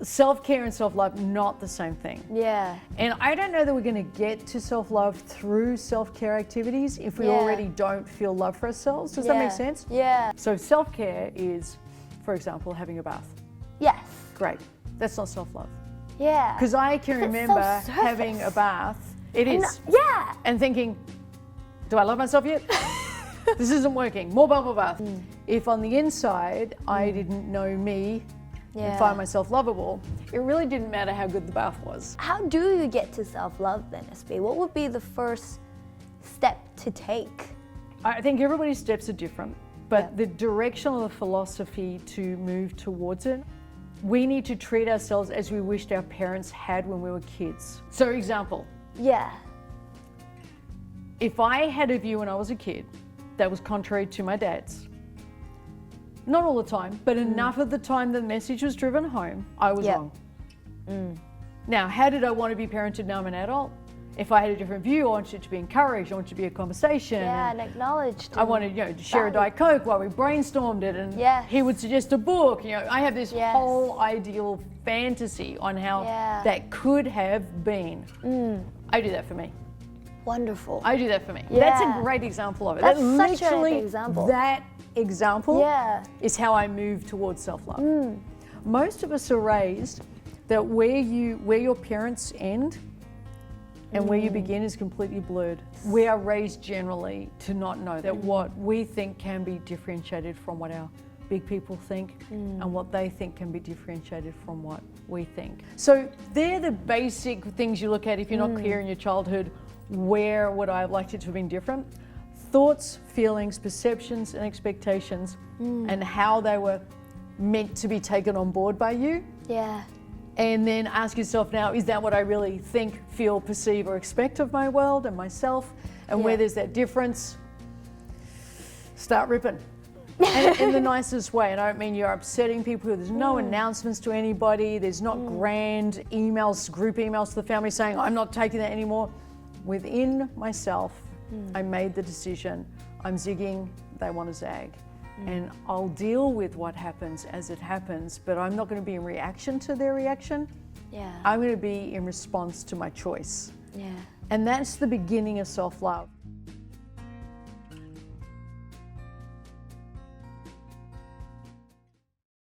self-care and self-love, not the same thing. Yeah. And I don't know that we're going to get to self-love through self-care activities if we Yeah. already don't feel love for ourselves. Does that make sense? Yeah. So self-care is, for example, having a bath. Yes. Great. That's not self-love. Yeah. Because I can It's so remember surface. having a bath. It is. Yeah. And thinking, do I love myself yet? This isn't working. More bubble bath. If on the inside I didn't know me and find myself lovable, it really didn't matter how good the bath was. How do you get to self-love then, SB? What would be the first step to take? I think everybody's steps are different, but Yeah. the direction of the philosophy to move towards it, we need to treat ourselves as we wished our parents had when we were kids. So example, Yeah. if I had a view when I was a kid that was contrary to my dad's, not all the time, but enough of the time the message was driven home, I was Yeah. wrong. Now, how did I want to be parented now I'm an adult? If I had a different view, I wanted it to be encouraged, I wanted it to be a conversation. Yeah, and acknowledged. I wanted, to share a Diet Coke while we brainstormed it, and Yes. he would suggest a book. I have this Yes. whole ideal fantasy on how Yeah. that could have been. I do that for me. Wonderful. I do that for me. That's Yeah. a great example of it. That's That such a literally, example. That example Yeah. is how I move towards self-love. Most of us are raised that where your parents end and where you begin is completely blurred. We are raised generally to not know that what we think can be differentiated from what our big people think and what they think can be differentiated from what we think. So they're the basic things you look at if you're not clear in your childhood. Where would I have liked it to have been different? Thoughts, feelings, perceptions and expectations and how they were meant to be taken on board by you. Yeah. And then ask yourself now, is that what I really think, feel, perceive or expect of my world and myself? And where Yeah. there's that difference, start ripping. And in the nicest way. And I don't mean you're upsetting people. There's no announcements to anybody. There's not grand emails, group emails to the family saying, I'm not taking that anymore. Within myself, I made the decision. I'm zigging, they want to zag. And I'll deal with what happens as it happens, but I'm not going to be in reaction to their reaction. Yeah. I'm going to be in response to my choice. Yeah. And that's the beginning of self-love.